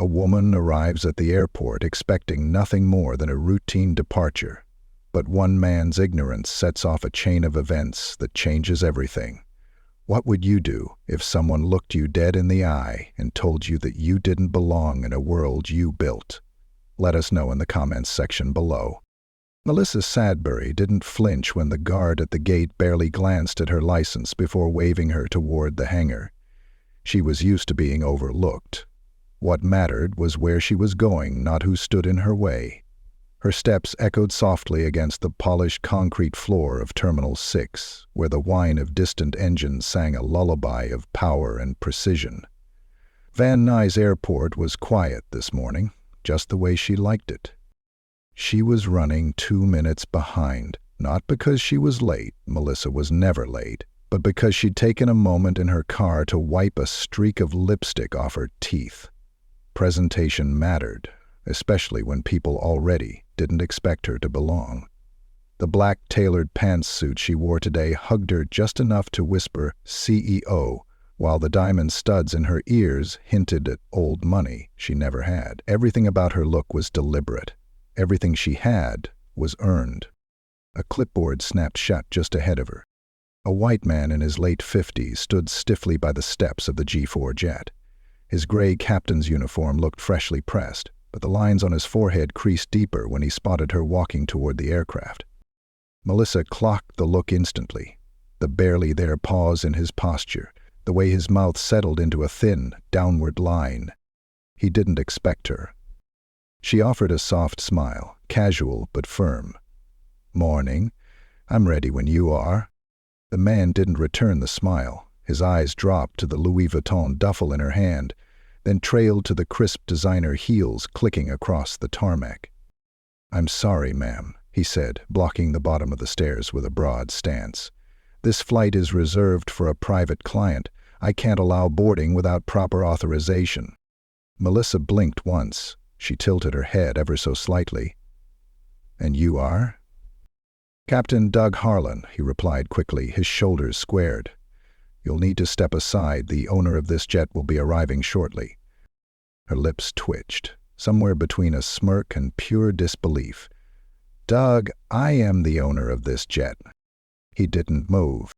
A woman arrives at the airport expecting nothing more than a routine departure, but one man's ignorance sets off a chain of events that changes everything. What would you do if someone looked you dead in the eye and told you that you didn't belong in a world you built? Let us know in the comments section below. Melissa Sadberry didn't flinch when the guard at the gate barely glanced at her license before waving her toward the hangar. She was used to being overlooked. What mattered was where she was going, not who stood in her way. Her steps echoed softly against the polished concrete floor of Terminal 6, where the whine of distant engines sang a lullaby of power and precision. Van Nuys Airport was quiet this morning, just the way she liked it. She was running 2 minutes behind, not because she was late, Melissa was never late, but because she'd taken a moment in her car to wipe a streak of lipstick off her teeth. Presentation mattered, especially when people already didn't expect her to belong. The black tailored pantsuit she wore today hugged her just enough to whisper CEO, while the diamond studs in her ears hinted at old money she never had. Everything about her look was deliberate. Everything she had was earned. A clipboard snapped shut just ahead of her. A white man in his late 50s stood stiffly by the steps of the G4 jet. His gray captain's uniform looked freshly pressed, but the lines on his forehead creased deeper when he spotted her walking toward the aircraft. Melissa clocked the look instantly, the barely there pause in his posture, the way his mouth settled into a thin, downward line. He didn't expect her. She offered a soft smile, casual but firm. "Morning. I'm ready when you are." The man didn't return the smile. His eyes dropped to the Louis Vuitton duffel in her hand, then trailed to the crisp designer heels clicking across the tarmac. "I'm sorry, ma'am," he said, blocking the bottom of the stairs with a broad stance. "This flight is reserved for a private client. I can't allow boarding without proper authorization." Melissa blinked once. She tilted her head ever so slightly. "And you are?" "Captain Doug Harlan," he replied quickly, his shoulders squared. "You'll need to step aside. The owner of this jet will be arriving shortly." Her lips twitched, somewhere between a smirk and pure disbelief. "Doug, I am the owner of this jet." He didn't move.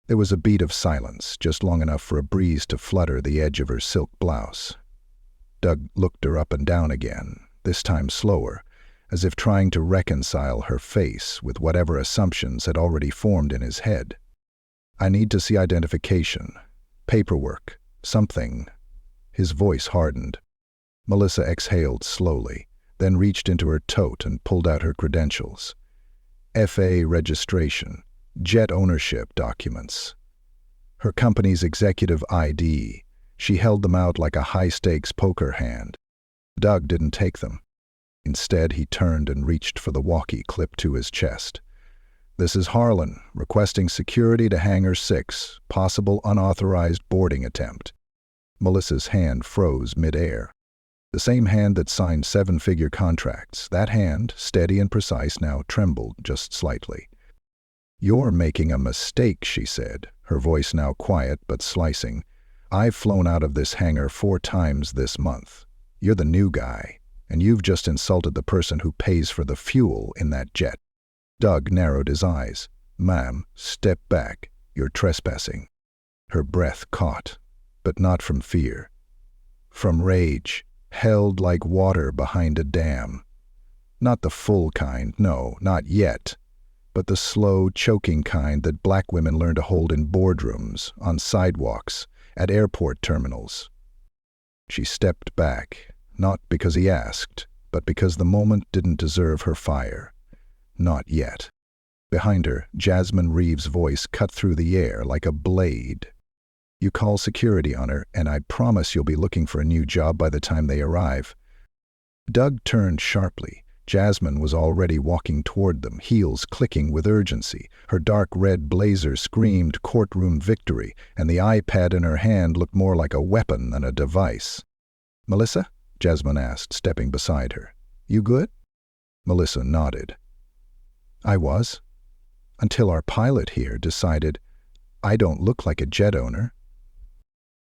There was a beat of silence, just long enough for a breeze to flutter the edge of her silk blouse. Doug looked her up and down again, this time slower, as if trying to reconcile her face with whatever assumptions had already formed in his head. "I need to see identification, paperwork, something." His voice hardened. Melissa exhaled slowly, then reached into her tote and pulled out her credentials. FA registration, jet ownership documents. Her company's executive ID. She held them out like a high-stakes poker hand. Doug didn't take them. Instead, he turned and reached for the walkie clipped to his chest. "This is Harlan, requesting security to Hangar 6, possible unauthorized boarding attempt." Melissa's hand froze mid-air. The same hand that signed 7-figure contracts, that hand, steady and precise, now trembled just slightly. "You're making a mistake," she said, her voice now quiet but slicing. "I've flown out of this hangar 4 times this month. You're the new guy, and you've just insulted the person who pays for the fuel in that jet." Doug narrowed his eyes. "Ma'am, step back. You're trespassing." Her breath caught, but not from fear. From rage, held like water behind a dam. Not the full kind, no, not yet, but the slow, choking kind that black women learn to hold in boardrooms, on sidewalks, at airport terminals. She stepped back, not because he asked, but because the moment didn't deserve her fire. Not yet. Behind her, Jasmine Reeves' voice cut through the air like a blade. "You call security on her, and I promise you'll be looking for a new job by the time they arrive." Doug turned sharply. Jasmine was already walking toward them, heels clicking with urgency. Her dark red blazer screamed courtroom victory, and the iPad in her hand looked more like a weapon than a device. "Melissa?" Jasmine asked, stepping beside her. "You good?" Melissa nodded. "I was. Until our pilot here decided I don't look like a jet owner."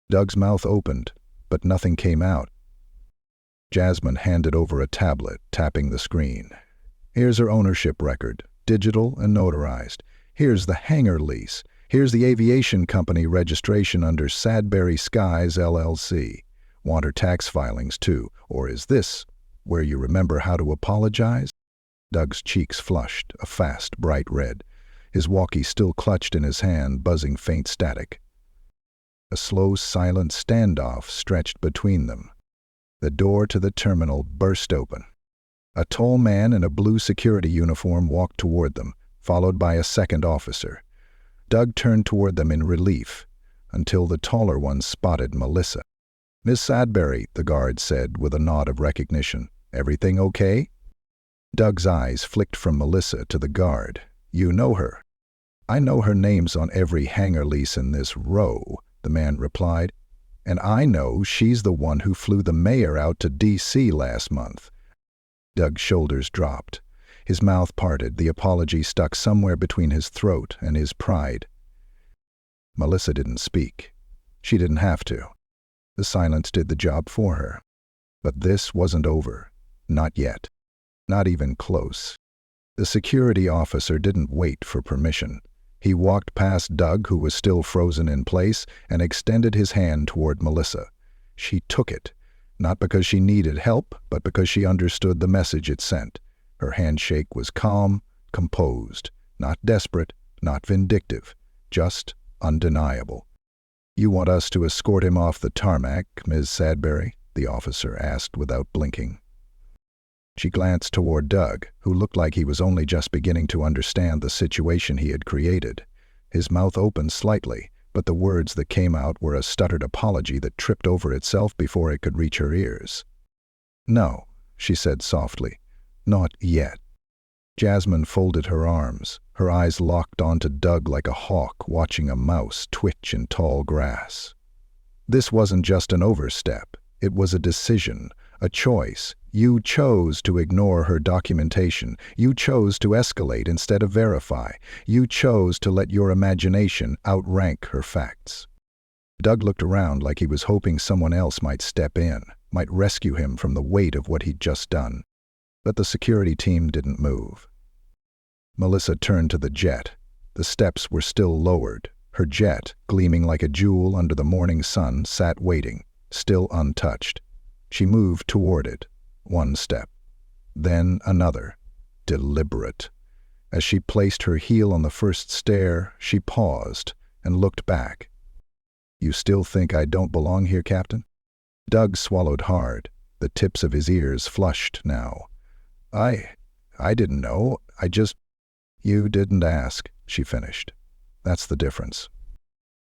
Doug's mouth opened, but nothing came out. Jasmine handed over a tablet, tapping the screen. Here's her ownership record, digital and notarized. Here's the hangar lease. Here's the aviation company registration under Sadberry Skies LLC. Want her tax filings too, or is this where you remember how to apologize? Doug's cheeks flushed, a fast, bright red. His walkie still clutched in his hand, buzzing faint static. A slow, silent standoff stretched between them. The door to the terminal burst open. A tall man in a blue security uniform walked toward them, followed by a second officer. Doug turned toward them in relief, until the taller one spotted Melissa. "Miss Sadberry," the guard said with a nod of recognition. "Everything okay?" Doug's eyes flicked from Melissa to the guard. "You know her?" "I know her name's on every hangar lease in this row," the man replied. "And I know she's the one who flew the mayor out to D.C. last month." Doug's shoulders dropped. His mouth parted, the apology stuck somewhere between his throat and his pride. Melissa didn't speak. She didn't have to. The silence did the job for her. But this wasn't over. Not yet. Not even close. The security officer didn't wait for permission. He walked past Doug, who was still frozen in place, and extended his hand toward Melissa. She took it, not because she needed help, but because she understood the message it sent. Her handshake was calm, composed, not desperate, not vindictive, just undeniable. "You want us to escort him off the tarmac, Ms. Sadberry?" the officer asked without blinking. She glanced toward Doug, who looked like he was only just beginning to understand the situation he had created. His mouth opened slightly, but the words that came out were a stuttered apology that tripped over itself before it could reach her ears. "No," she said softly. "Not yet." Jasmine folded her arms, her eyes locked onto Doug like a hawk watching a mouse twitch in tall grass. This wasn't just an overstep. It was a decision, a choice. You chose to ignore her documentation. You chose to escalate instead of verify. You chose to let your imagination outrank her facts. Doug looked around like he was hoping someone else might step in, might rescue him from the weight of what he'd just done. But the security team didn't move. Melissa turned to the jet. The steps were still lowered. Her jet, gleaming like a jewel under the morning sun, sat waiting, still untouched. She moved toward it. One step. Then another. Deliberate. As she placed her heel on the first stair, she paused and looked back. "You still think I don't belong here, Captain?" Doug swallowed hard. The tips of his ears flushed now. I didn't know. I just—" "You didn't ask," she finished. "That's the difference."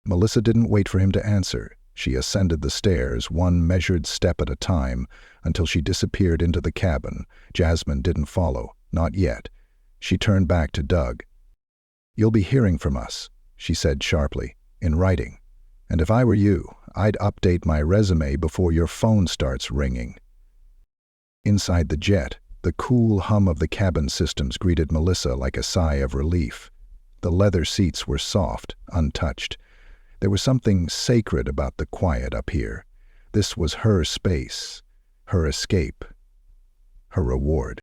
Melissa didn't wait for him to answer. She ascended the stairs, one measured step at a time, until she disappeared into the cabin. Jasmine didn't follow, not yet. She turned back to Doug. "You'll be hearing from us," she said sharply, "in writing. And if I were you, I'd update my resume before your phone starts ringing." Inside the jet, the cool hum of the cabin systems greeted Melissa like a sigh of relief. The leather seats were soft, untouched. There was something sacred about the quiet up here. This was her space, her escape, her reward.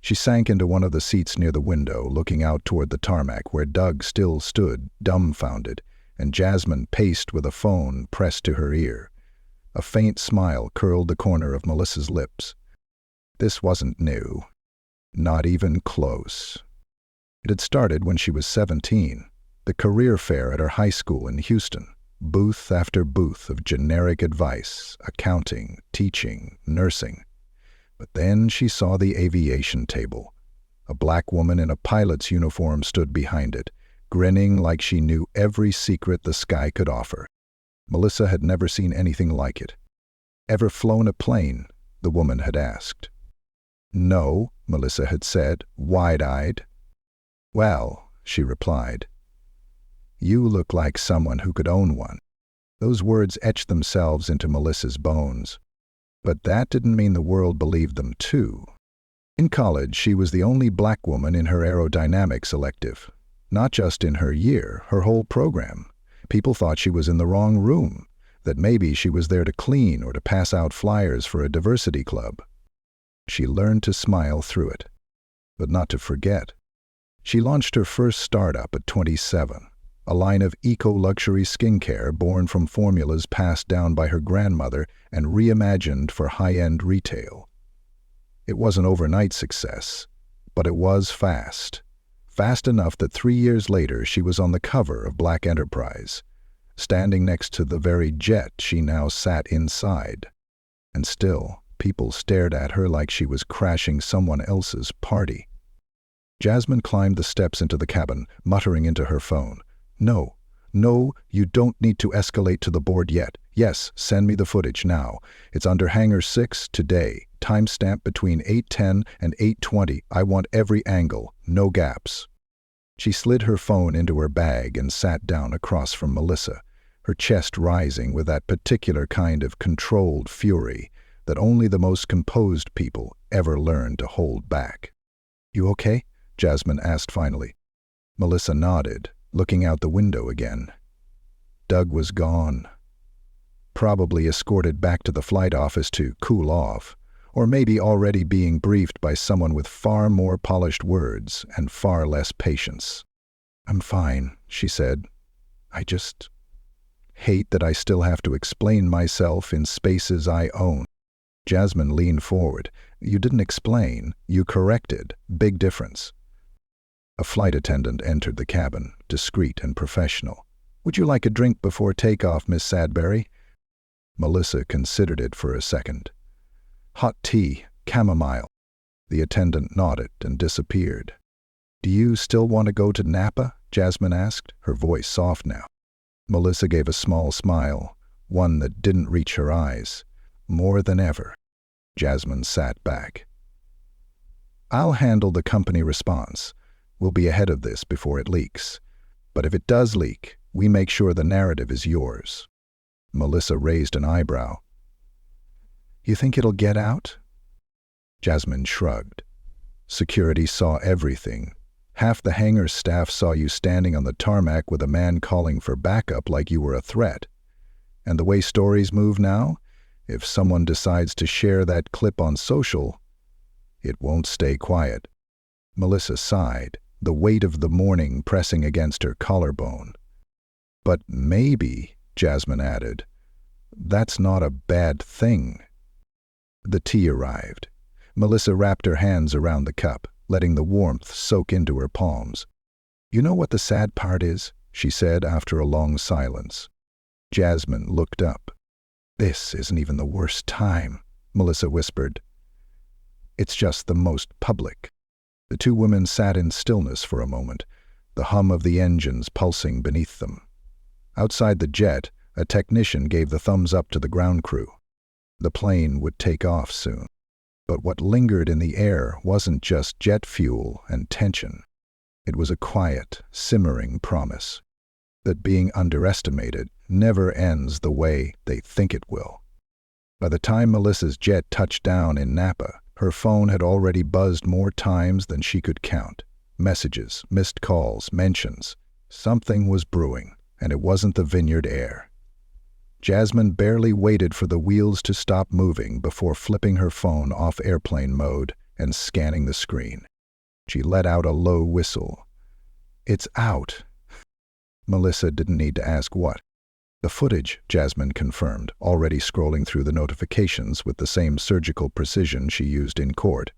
She sank into one of the seats near the window, looking out toward the tarmac where Doug still stood, dumbfounded, and Jasmine paced with a phone pressed to her ear. A faint smile curled the corner of Melissa's lips. This wasn't new. Not even close. It had started when she was 17. The career fair at her high school in Houston. Booth after booth of generic advice, accounting, teaching, nursing. But then she saw the aviation table. A black woman in a pilot's uniform stood behind it, grinning like she knew every secret the sky could offer. Melissa had never seen anything like it. "Ever flown a plane?" the woman had asked. "No," Melissa had said, wide-eyed. "Well," she replied, "you look like someone who could own one." Those words etched themselves into Melissa's bones. But that didn't mean the world believed them too. In college, she was the only black woman in her aerodynamics elective. Not just in her year, her whole program. People thought she was in the wrong room. that maybe she was there to clean or to pass out flyers for a diversity club. She learned to smile through it, but not to forget. She launched her first startup at 27, a line of eco-luxury skincare born from formulas passed down by her grandmother and reimagined for high-end retail. It was an overnight success, but it was fast. Fast enough that 3 years later she was on the cover of Black Enterprise, standing next to the very jet she now sat inside. And still, people stared at her like she was crashing someone else's party. Jasmine climbed the steps into the cabin, muttering into her phone, "No, you don't need to escalate to the board yet. Yes, send me the footage now. It's under Hangar 6 today. Timestamp between 8:10 and 8:20. I want every angle, no gaps." She slid her phone into her bag and sat down across from Melissa, her chest rising with that particular kind of controlled fury that only the most composed people ever learn to hold back. "You okay?" Jasmine asked finally. Melissa nodded, looking out the window again. Doug was gone. Probably escorted back to the flight office to cool off, or maybe already being briefed by someone with far more polished words and far less patience. "I'm fine," she said. "I just hate that I still have to explain myself in spaces I own." Jasmine leaned forward. "You didn't explain, you corrected. Big difference." A flight attendant entered the cabin, discreet and professional. "Would you like a drink before takeoff, Miss Sadberry?" Melissa considered it for a second. "Hot tea, chamomile." The attendant nodded and disappeared. "Do you still want to go to Napa?" Jasmine asked, her voice soft now. Melissa gave a small smile, one that didn't reach her eyes. "More than ever." Jasmine sat back. "I'll handle the company response. We'll be ahead of this before it leaks. But if it does leak, we make sure the narrative is yours." Melissa raised an eyebrow. "You think it'll get out?" Jasmine shrugged. "Security saw everything. Half the hangar staff saw you standing on the tarmac with a man calling for backup like you were a threat. And the way stories move now, if someone decides to share that clip on social, it won't stay quiet." Melissa sighed, the weight of the morning pressing against her collarbone. "But maybe," Jasmine added, "that's not a bad thing." The tea arrived. Melissa wrapped her hands around the cup, letting the warmth soak into her palms. "You know what the sad part is?" she said after a long silence. Jasmine looked up. "This isn't even the worst time," Melissa whispered. "It's just the most public." The two women sat in stillness for a moment, the hum of the engines pulsing beneath them. Outside the jet, a technician gave the thumbs up to the ground crew. The plane would take off soon. But what lingered in the air wasn't just jet fuel and tension. It was a quiet, simmering promise that being underestimated never ends the way they think it will. By the time Melissa's jet touched down in Napa, her phone had already buzzed more times than she could count. Messages, missed calls, mentions. Something was brewing, and it wasn't the vineyard air. Jasmine barely waited for the wheels to stop moving before flipping her phone off airplane mode and scanning the screen. She let out a low whistle. "It's out." Melissa didn't need to ask what. "The footage," Jasmine confirmed, already scrolling through the notifications with the same surgical precision she used in court.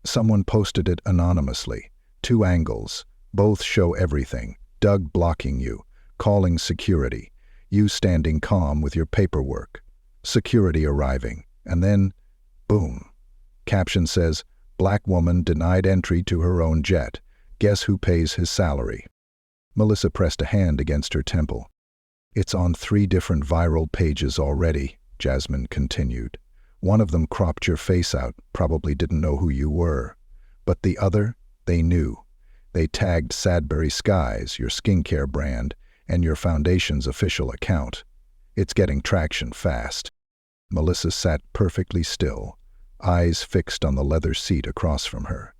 "Someone posted it anonymously. 2 angles. Both show everything. Doug blocking you, calling security, you standing calm with your paperwork, security arriving, and then, boom. Caption says, 'Black woman denied entry to her own jet. Guess who pays his salary?'" Melissa pressed a hand against her temple. "It's on 3 different viral pages already," Jasmine continued. "One of them cropped your face out, probably didn't know who you were. But the other, they knew. They tagged Sadberry Skies, your skincare brand, and your foundation's official account. It's getting traction fast." Melissa sat perfectly still, eyes fixed on the leather seat across from her.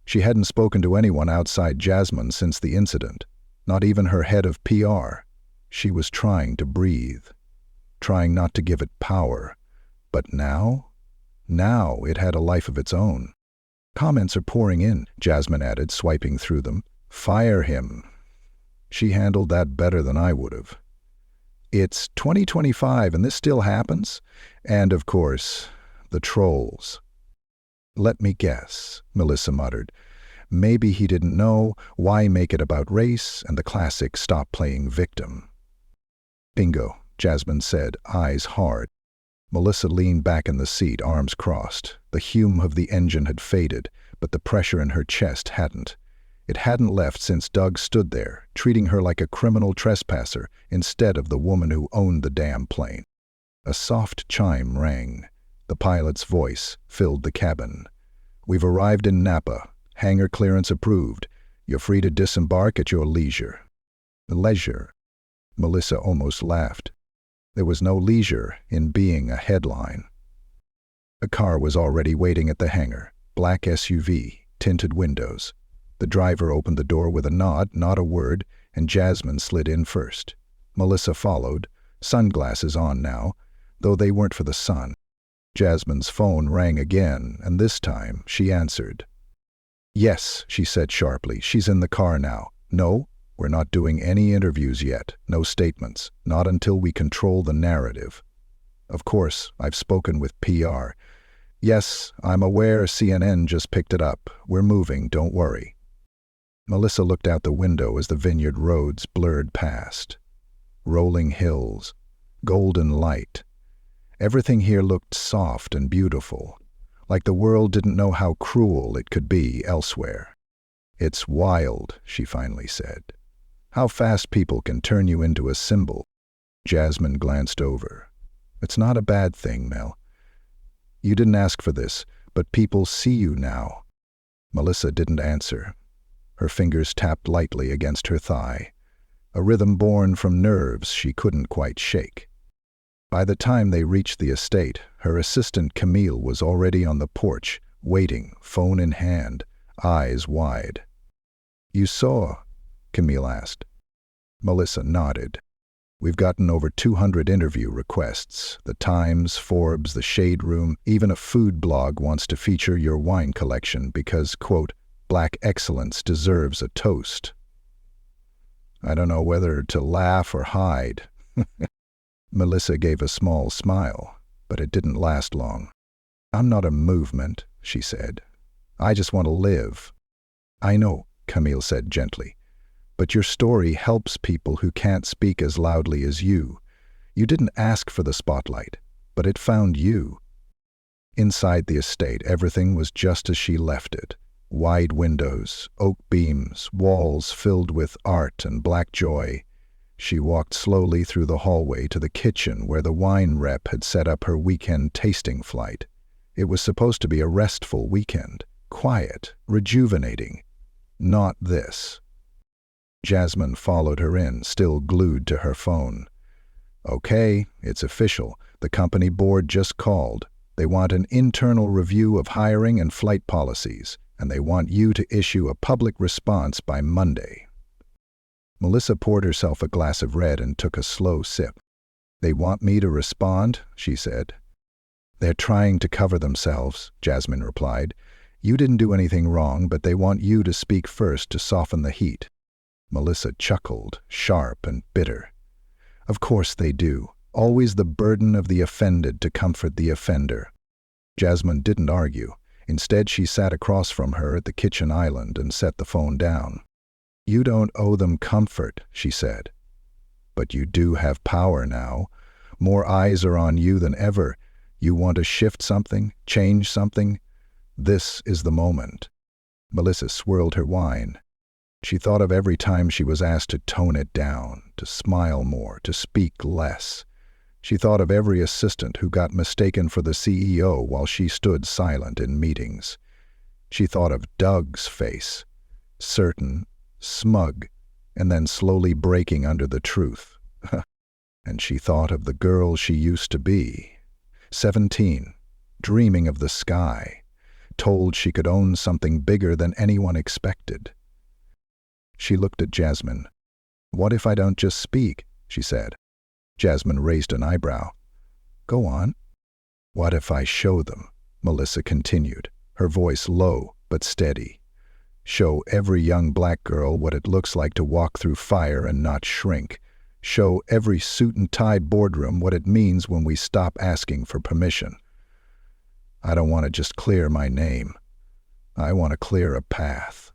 She hadn't spoken to anyone outside Jasmine since the incident, not even her head of PR. She was trying to breathe. trying not to give it power. But now? Now it had a life of its own. Comments are pouring in, Jasmine added, swiping through them. Fire him. She handled that better than I would have. It's 2025 and this still happens? And, of course, the trolls. Let me guess, Melissa muttered. Maybe he didn't know. Why make it about race? And the classic stop playing victim. Bingo, Jasmine said, eyes hard. Melissa leaned back in the seat, arms crossed. The hume of the engine had faded, but the pressure in her chest hadn't. It hadn't left since Doug stood there, treating her like a criminal trespasser instead of the woman who owned the damn plane. A soft chime rang. The pilot's voice filled the cabin. We've arrived in Napa. Hangar clearance approved. You're free to disembark at your leisure. Leisure? Melissa almost laughed. There was no leisure in being a headline. A car was already waiting at the hangar. Black SUV, tinted windows. The driver opened the door with a nod, not a word, and Jasmine slid in first. Melissa followed, sunglasses on now, though they weren't for the sun. Jasmine's phone rang again, and this time she answered. Yes, she said sharply, she's in the car now. No, we're not doing any interviews yet, no statements, not until we control the narrative. Of course, I've spoken with PR. Yes, I'm aware CNN just picked it up. We're moving, don't worry. Melissa looked out the window as the vineyard roads blurred past. Rolling hills, golden light. Everything here looked soft and beautiful, like the world didn't know how cruel it could be elsewhere. It's wild, she finally said. How fast people can turn you into a symbol. Jasmine glanced over. It's not a bad thing, Mel. You didn't ask for this, but people see you now. Melissa didn't answer. Her fingers tapped lightly against her thigh, a rhythm born from nerves she couldn't quite shake. By the time they reached the estate, her assistant Camille was already on the porch, waiting, phone in hand, eyes wide. You saw? Camille asked. Melissa nodded. We've gotten over 200 interview requests. The Times, Forbes, the Shade Room, even a food blog wants to feature your wine collection because, quote, Black excellence deserves a toast. I don't know whether to laugh or hide. Melissa gave a small smile, but it didn't last long. I'm not a movement, she said. I just want to live. I know, Camille said gently, but your story helps people who can't speak as loudly as you. You didn't ask for the spotlight, but it found you. Inside the estate, everything was just as she left it. Wide windows, oak beams, walls filled with art and black joy. She walked slowly through the hallway to the kitchen where the wine rep had set up her weekend tasting flight. It was supposed to be a restful weekend, quiet, rejuvenating. Not this. Jasmine followed her in, still glued to her phone. Okay, it's official. The company board just called. They want an internal review of hiring and flight policies, and they want you to issue a public response by Monday. Melissa poured herself a glass of red and took a slow sip. They want me to respond, she said. They're trying to cover themselves, Jasmine replied. You didn't do anything wrong, but they want you to speak first to soften the heat. Melissa chuckled, sharp and bitter. Of course they do. Always the burden of the offended to comfort the offender. Jasmine didn't argue. Instead, she sat across from her at the kitchen island and set the phone down. You don't owe them comfort, she said. But you do have power now. More eyes are on you than ever. You want to shift something, change something? This is the moment. Melissa swirled her wine. She thought of every time she was asked to tone it down, to smile more, to speak less. She thought of every assistant who got mistaken for the CEO while she stood silent in meetings. She thought of Doug's face, certain, smug, and then slowly breaking under the truth. And she thought of the girl she used to be, 17, dreaming of the sky, told she could own something bigger than anyone expected. She looked at Jasmine. What if I don't just speak? She said. Jasmine raised an eyebrow. Go on. What if I show them? Melissa continued, her voice low but steady. Show every young black girl what it looks like to walk through fire and not shrink. Show every suit and tie boardroom what it means when we stop asking for permission. I don't want to just clear my name. I want to clear a path.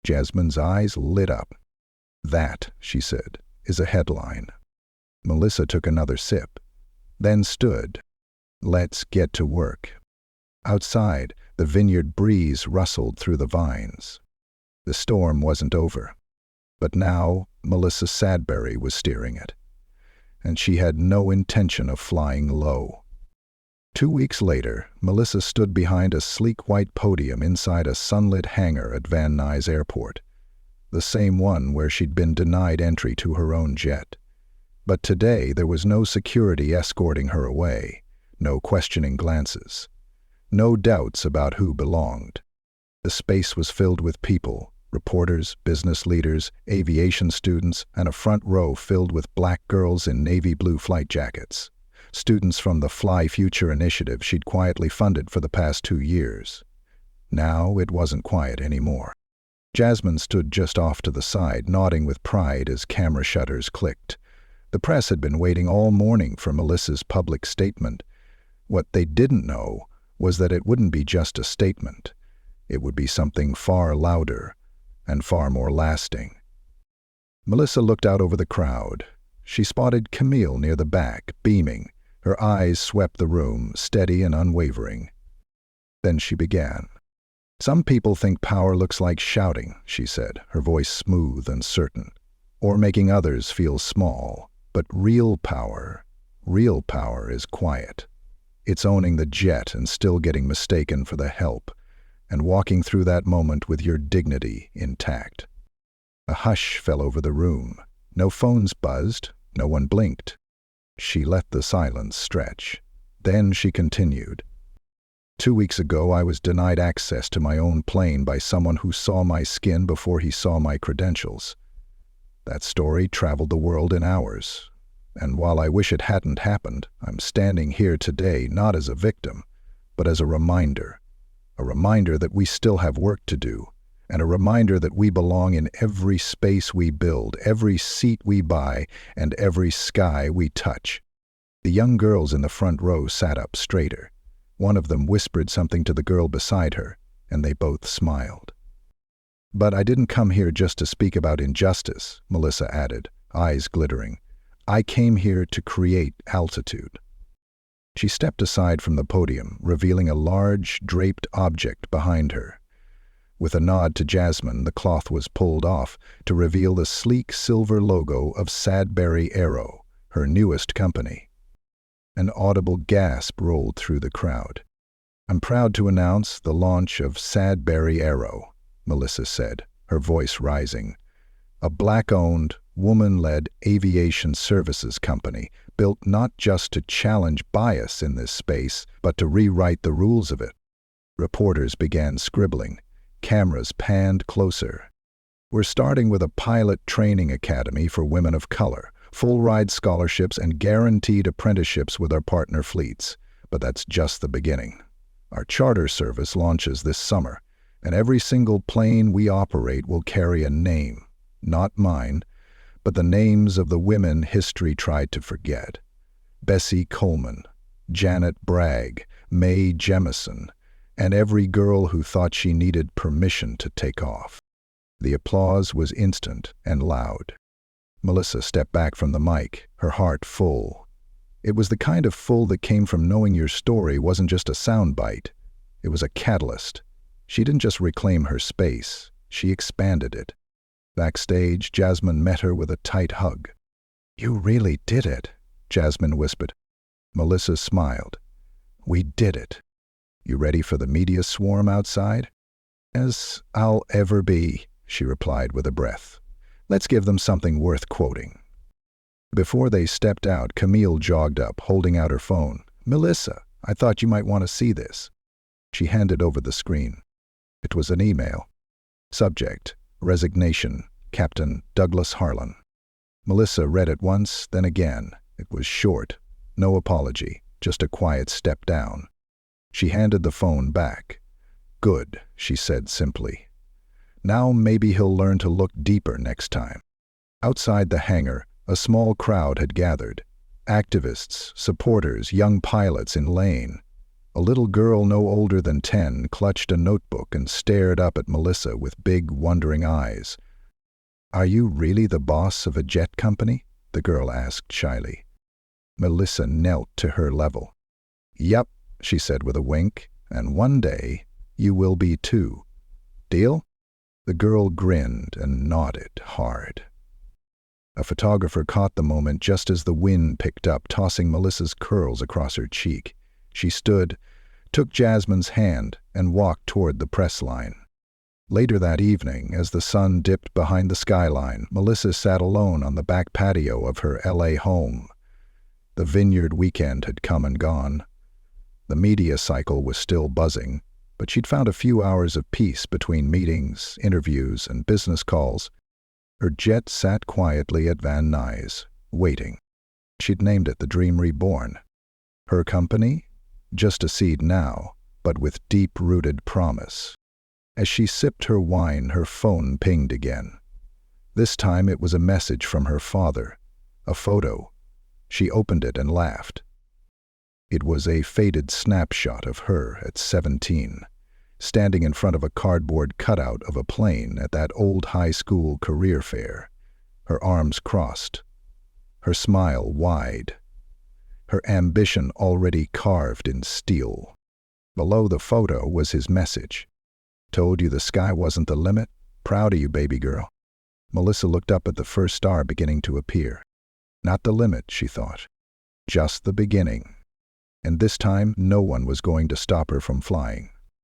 Jasmine's eyes lit up. That, she said, is a headline. Melissa took another sip, then stood. Let's get to work. Outside, the vineyard breeze rustled through the vines. The storm wasn't over, but now Melissa Sadberry was steering it, and she had no intention of flying low. 2 weeks later, Melissa stood behind a sleek white podium inside a sunlit hangar at Van Nuys Airport, the same one where she'd been denied entry to her own jet. But today there was no security escorting her away, no questioning glances, no doubts about who belonged. The space was filled with people, reporters, business leaders, aviation students, and a front row filled with black girls in navy blue flight jackets. Students from the Fly Future initiative she'd quietly funded for the past 2 years. Now it wasn't quiet anymore. Jasmine stood just off to the side, nodding with pride as camera shutters clicked. The press had been waiting all morning for Melissa's public statement. What they didn't know was that it wouldn't be just a statement. It would be something far louder and far more lasting. Melissa looked out over the crowd. She spotted Camille near the back, beaming. Her eyes swept the room, steady and unwavering. Then she began. Some people think power looks like shouting, she said, her voice smooth and certain, or making others feel small. But real power is quiet. It's owning the jet and still getting mistaken for the help, and walking through that moment with your dignity intact. A hush fell over the room. No phones buzzed, no one blinked. She let the silence stretch. Then she continued. 2 weeks ago, I was denied access to my own plane by someone who saw my skin before he saw my credentials. That story traveled the world in hours. And while I wish it hadn't happened, I'm standing here today not as a victim, but as a reminder that we still have work to do, and a reminder that we belong in every space we build, every seat we buy, and every sky we touch. The young girls in the front row sat up straighter. One of them whispered something to the girl beside her, and they both smiled. But I didn't come here just to speak about injustice, Melissa added, eyes glittering. I came here to create altitude. She stepped aside from the podium, revealing a large, draped object behind her. With a nod to Jasmine, the cloth was pulled off to reveal the sleek silver logo of Sadberry Aero, her newest company. An audible gasp rolled through the crowd. I'm proud to announce the launch of Sadberry Aero, Melissa said, her voice rising. A black-owned, woman-led aviation services company built not just to challenge bias in this space, but to rewrite the rules of it. Reporters began scribbling. Cameras panned closer. We're starting with a pilot training academy for women of color, full-ride scholarships and guaranteed apprenticeships with our partner fleets. But that's just the beginning. Our charter service launches this summer, and every single plane we operate will carry a name, not mine, but the names of the women history tried to forget. Bessie Coleman, Janet Bragg, Mae Jemison, and every girl who thought she needed permission to take off. The applause was instant and loud. Melissa stepped back from the mic, her heart full. It was the kind of full that came from knowing your story wasn't just a soundbite. It was a catalyst. She didn't just reclaim her space, she expanded it. Backstage, Jasmine met her with a tight hug. You really did it, Jasmine whispered. Melissa smiled. We did it. You ready for the media swarm outside? As I'll ever be, she replied with a breath. Let's give them something worth quoting. Before they stepped out, Camille jogged up, holding out her phone. Melissa, I thought you might want to see this. She handed over the screen. It was an email. Subject, Resignation, Captain Douglas Harlan. Melissa read it once, then again, It was short, no apology, just a quiet step down. She handed the phone back. "Good," she said simply. "Now maybe he'll learn to look deeper next time." Outside the hangar, a small crowd had gathered. Activists, supporters, young pilots in lane. A little girl no older than 10 clutched a notebook and stared up at Melissa with big, wondering eyes. "Are you really the boss of a jet company?" the girl asked shyly. Melissa knelt to her level. "Yep," she said with a wink, "and one day you will be too. Deal?" The girl grinned and nodded hard. A photographer caught the moment just as the wind picked up, tossing Melissa's curls across her cheek. She stood, took Jasmine's hand, and walked toward the press line. Later that evening, as the sun dipped behind the skyline, Melissa sat alone on the back patio of her LA home. The vineyard weekend had come and gone. The media cycle was still buzzing, but she'd found a few hours of peace between meetings, interviews, and business calls. Her jet sat quietly at Van Nuys, waiting. She'd named it the Dream Reborn. Her company? Just a seed now, but with deep-rooted promise. As she sipped her wine, her phone pinged again. This time it was a message from her father, a photo. She opened it and laughed. It was a faded snapshot of her at 17, standing in front of a cardboard cutout of a plane at that old high school career fair, her arms crossed, her smile wide, her ambition already carved in steel. Below the photo was his message. "Told you the sky wasn't the limit? Proud of you, baby girl." Melissa looked up at the first star beginning to appear. Not the limit, she thought. Just the beginning. And this time, no one was going to stop her from flying.